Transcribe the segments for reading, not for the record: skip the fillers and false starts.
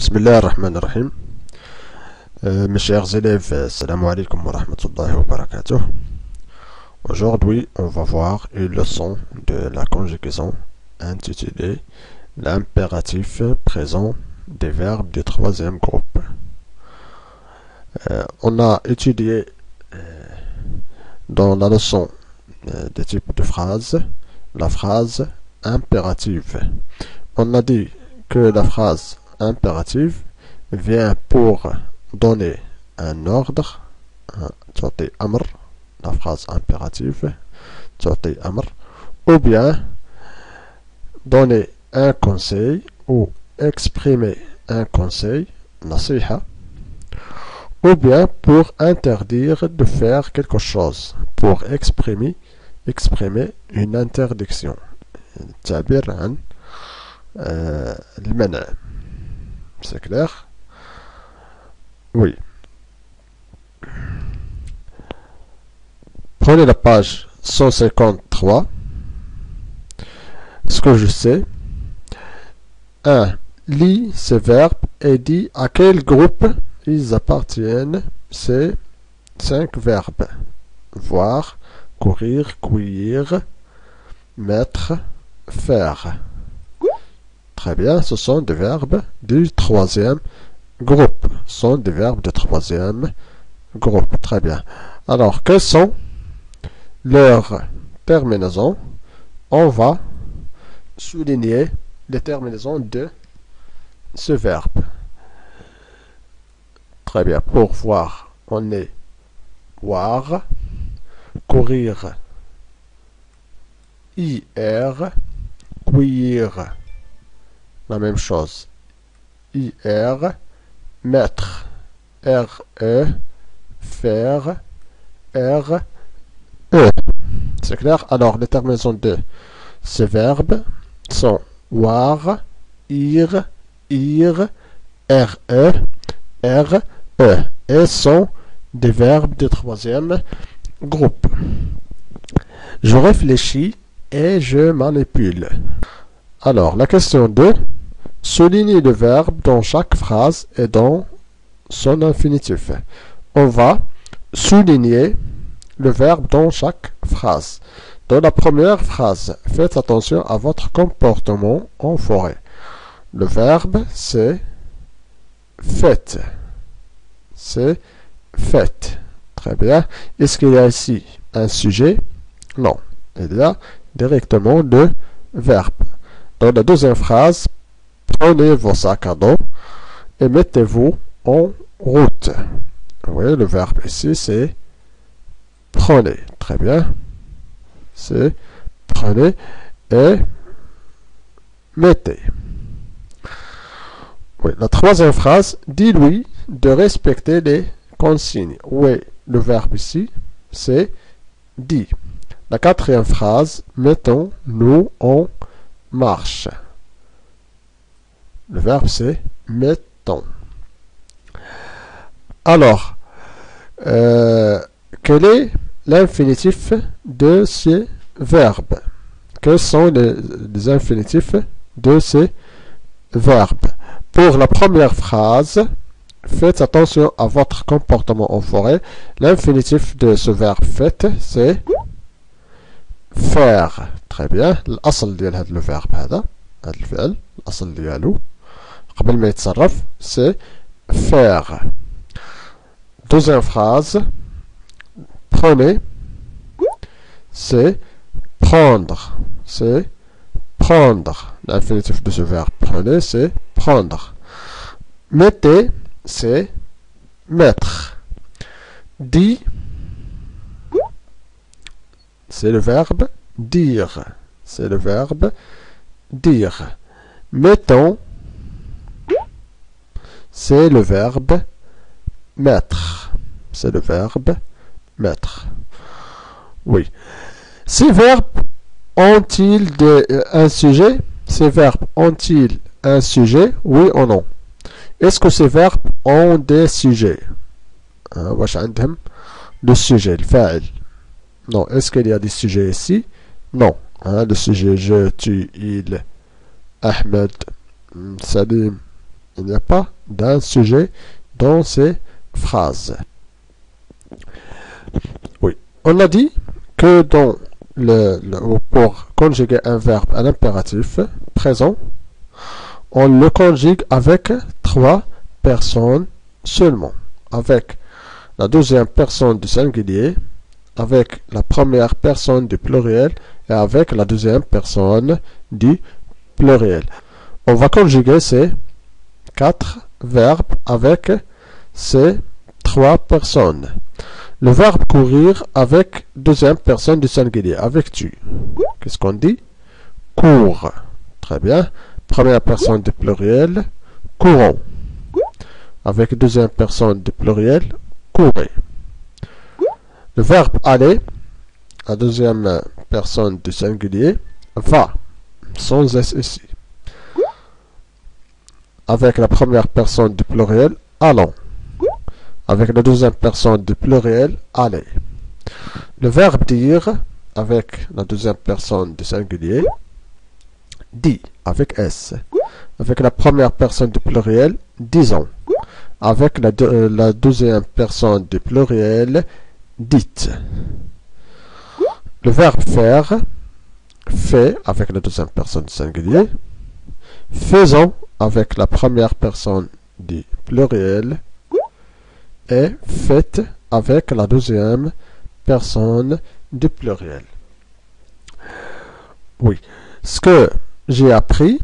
Bismillah ar-Rahman ar-Rahim. Mes chers élèves, salam alaikum wa rahmatullahi wa barakatuh. Aujourd'hui, on va voir une leçon de la conjugaison intitulée l'impératif présent des verbes du troisième groupe. On a étudié dans la leçon des types de phrases la phrase impérative. On a dit que la phrase impérative vient pour donner un ordre, تعطي أمر, la phrase impérative, تعطي أمر, ou bien donner un conseil ou exprimer un conseil, نصيحة, ou bien pour interdire de faire quelque chose, pour exprimer une interdiction. تعبير عن المنع. C'est clair? Oui. Prenez la page 153. Ce que je sais. 1. Lis ces verbes et dis à quel groupe ils appartiennent. Ces 5 verbes. Voir, courir, cueillir, mettre, faire. Très bien, ce sont des verbes du troisième groupe. Ce sont des verbes du troisième groupe. Très bien. Alors, quelles sont leurs terminaisons? On va souligner les terminaisons de ce verbe. Très bien. Pour voir, on est voir, courir, ir, cueillir. La même chose. IR, mettre, RE, faire, RE. C'est clair? Alors, les terminaisons de ces verbes sont voir, ir, RE, RE. Et sont des verbes du troisième groupe. Je réfléchis et je manipule. Alors, la question 2. Soulignez le verbe dans chaque phrase et dans son infinitif. On va souligner le verbe dans chaque phrase. Dans la première phrase, faites attention à votre comportement en forêt. Le verbe, c'est faites. C'est faites. Très bien. Est-ce qu'il y a ici un sujet? Non. Il y a directement le verbe. Dans la deuxième phrase, prenez vos sacs à dos et mettez-vous en route. Vous voyez, le verbe ici, c'est prenez. Très bien. C'est prenez et mettez. Oui, la troisième phrase, dis-lui de respecter les consignes. Oui, le verbe ici, c'est dit. La quatrième phrase, mettons-nous en marche. Le verbe c'est mettons. Alors, quel est l'infinitif de ces verbes? Quels sont les infinitifs de ces verbes? Pour la première phrase, faites attention à votre comportement en forêt. L'infinitif de ce verbe faites, c'est faire. Très bien. الأصل ديال هذا الفيرب هذا الفعل الأصل ديالو قبل ما يتصرف c'est faire. Deuxième phrase, prenez, c'est prendre. C'est prendre. L'infinitif de ce verbe prenez, c'est prendre. Mettez, c'est mettre. Dis, c'est le verbe dire. C'est le verbe dire. Mettons, c'est le verbe mettre. C'est le verbe mettre. Oui. Ces verbes ont-ils un sujet? Ces verbes ont-ils un sujet? Oui ou non? Est-ce que ces verbes ont des sujets? واش عندهم le sujet, le فاعل? Non. Est-ce qu'il y a des sujets ici? Non. Le sujet je, tu, il, Ahmed, Salim, Il n'y a pas d'un sujet dans ces phrases. Oui. On a dit que pour conjuguer un verbe à l'impératif présent, on le conjugue avec 3 personnes seulement. Avec la deuxième personne du singulier, avec la première personne du pluriel et avec la deuxième personne du pluriel. On va conjuguer ces 4 verbes avec ces 3 personnes. Le verbe courir avec deuxième personne du singulier, avec tu. Qu'est-ce qu'on dit? Cours. Très bien. Première personne du pluriel, courons. Avec deuxième personne du pluriel, courez. Le verbe aller, la deuxième personne du singulier, va, sans S ici. Avec la première personne du pluriel, allons. Avec la deuxième personne du pluriel, aller. Le verbe dire, avec la deuxième personne du singulier, dit, avec S. Avec la première personne du pluriel, disons. Avec la deuxième personne du pluriel, dites. Le verbe faire, fait, avec la deuxième personne du singulier. Faisons, avec la première personne du pluriel. Et faites, avec la deuxième personne du pluriel. Oui. Ce que j'ai appris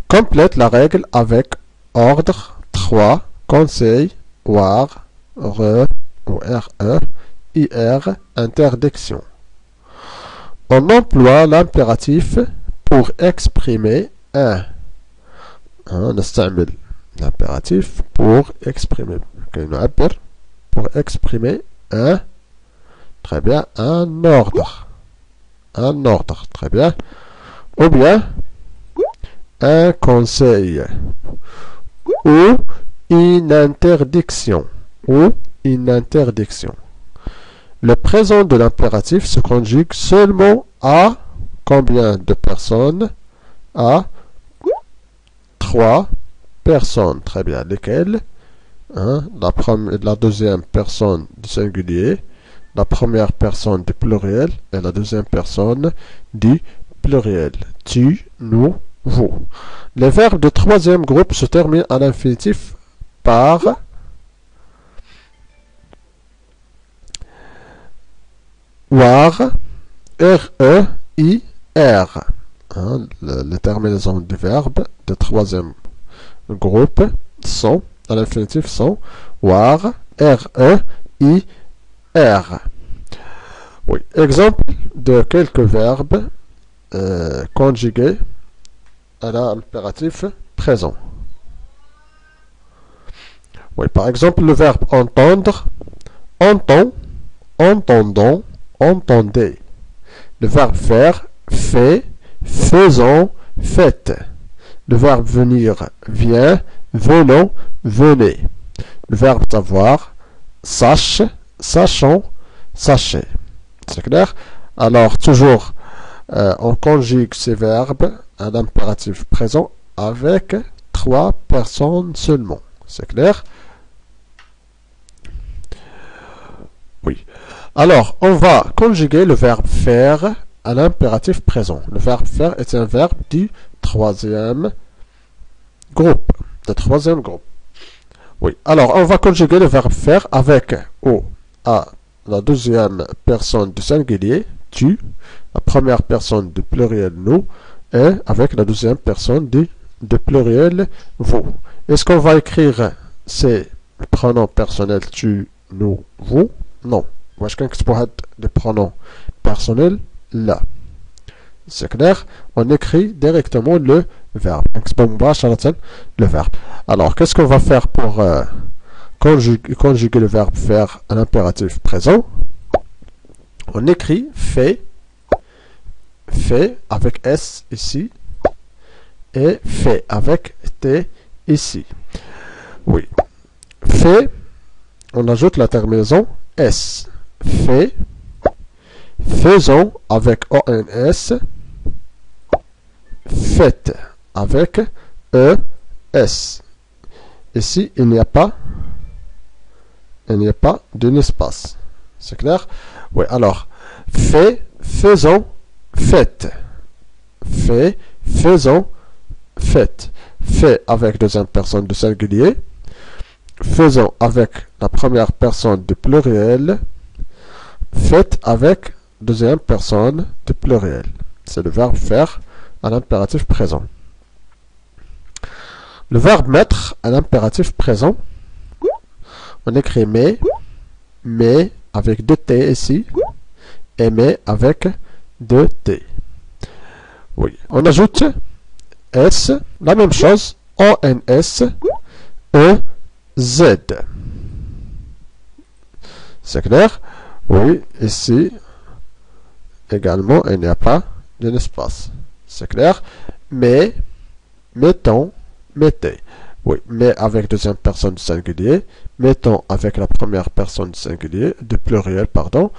complète la règle avec ordre, 3, conseil, war, re, ou re, ir, interdiction. On emploie l'impératif pour exprimer un. نستعمل l'impératif pour exprimer. Pour exprimer un. Très bien, un ordre. Un ordre, très bien. Ou bien un conseil. Ou une interdiction. Ou une interdiction. Le présent de l'impératif se conjugue seulement à combien de personnes? À 3 personnes. Très bien. Lesquelles? La deuxième personne du singulier, la première personne du pluriel et la deuxième personne du pluriel. Tu, nous, vous. Les verbes de troisième groupe se terminent à l'infinitif par war, r-e-i-r. Les terminaisons du verbe de troisième groupe sont, à l'infinitif, sont war, r-e-i-r. Oui, exemple de quelques verbes conjugués à l'impératif présent. Oui, par exemple, le verbe entendre, entend, entendons, entendez. Le verbe faire, fait, faisons, faites. Le verbe venir, vient, venons, venez. Le verbe savoir, sache, sachons, sachez. C'est clair? Alors, toujours, on conjugue ces verbes à l'impératif présent avec 3 personnes seulement. C'est clair? Oui. Alors, on va conjuguer le verbe faire à l'impératif présent. Le verbe faire est un verbe du troisième groupe. Oui. Alors, on va conjuguer le verbe faire avec ou à la deuxième personne du singulier, tu, la première personne du pluriel nous, et avec la deuxième personne du pluriel vous. Est-ce qu'on va écrire ces pronoms personnels tu, nous, vous? Non. واش كنكتبوا هاد les pronoms personnels là. C'est clair? On écrit directement le verbe. Le verbe. Alors, qu'est-ce qu'on va faire pour conjuguer le verbe faire à l'impératif présent? On écrit fait, fait avec S ici, et fait avec T ici. Oui. Fait, on ajoute la terminaison S. Fait, faisons avec ONS, faites avec S. Ici, il n'y a pas d'un espace. C'est clair? Oui, alors, fait, faisons, faites. Fait, faisons, faites. Fait avec deuxième personne du singulier. Faisons avec la première personne du pluriel. Faites avec deuxième personne du pluriel. C'est le verbe faire à l'impératif présent. Le verbe mettre à l'impératif présent, on écrit mais avec deux T ici, et mais avec deux T. Oui, on ajoute S, la même chose, ONS, EZ. C'est clair? Oui, ici, également, il n'y a pas d'un espace. C'est clair? Mais, mettons, mettez. Oui, mais avec deuxième personne du singulier. Mettons avec la première personne du singulier, du pluriel, pardon.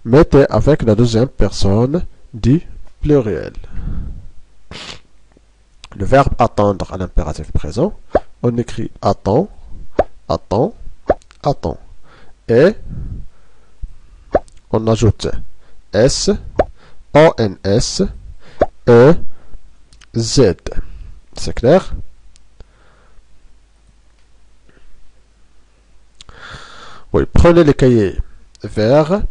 Mettez avec la deuxième personne du pluriel. Le verbe attendre à l'impératif présent, on écrit attend, attend, attend. Et on ajoute S, ONS, EZ. C'est clair? Oui, prenez le cahier vert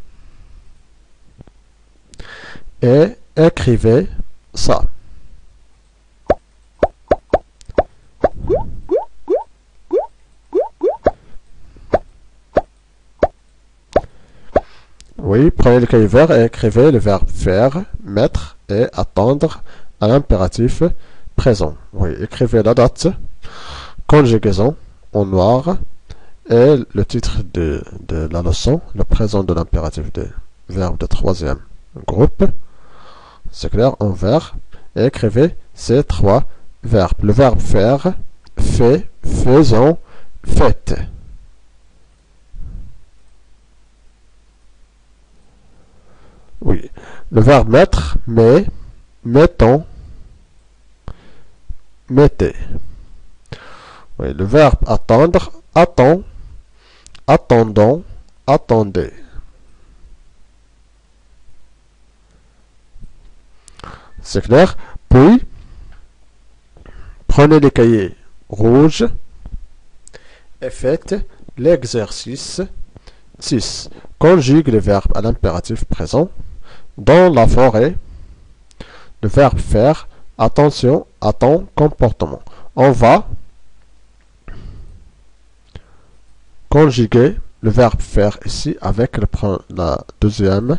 et écrivez ça. Oui, prenez le cahier vert et écrivez le verbe faire, mettre et attendre à l'impératif présent. Oui, écrivez la date, conjugaison en noir et le titre de la leçon, le présent de l'impératif de verbe de troisième groupe. C'est clair, en vert. Et écrivez ces trois verbes. Le verbe faire, fait, faisons, faites. Oui. Le verbe mettre, mais, mettons, mettez. Oui. Le verbe attendre, attend, attendons, attendez. C'est clair? Puis, prenez les cahiers rouges et faites l'exercice 6. Conjugue le verbe à l'impératif présent. Dans la forêt, le verbe faire, attention à ton comportement. On va conjuguer le verbe faire ici avec la deuxième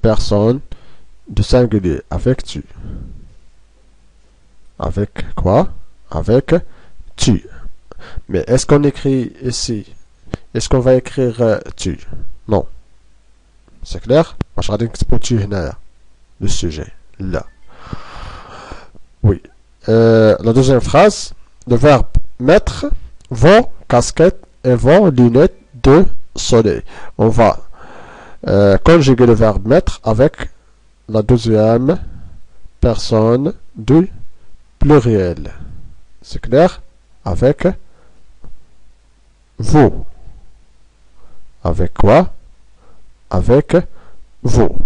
personne du singulier, avec tu. Avec quoi? Avec tu. Mais est-ce qu'on écrit ici? Est-ce qu'on va écrire tu? Non. C'est clair? Je vais dire le sujet, là. Oui. La deuxième phrase, le verbe mettre, vos casquettes et vos lunettes de soleil. On va conjuguer le verbe mettre avec la deuxième personne du pluriel. C'est clair? Avec vous. Avec quoi? Avec vous.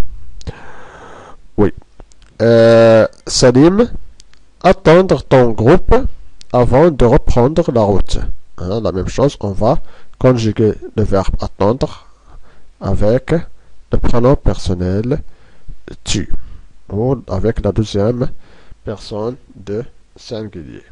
Oui. Salim, attendre ton groupe avant de reprendre la route. Hein, la même chose, on va conjuguer le verbe attendre avec le pronom personnel tu, ou avec la deuxième personne de singulier.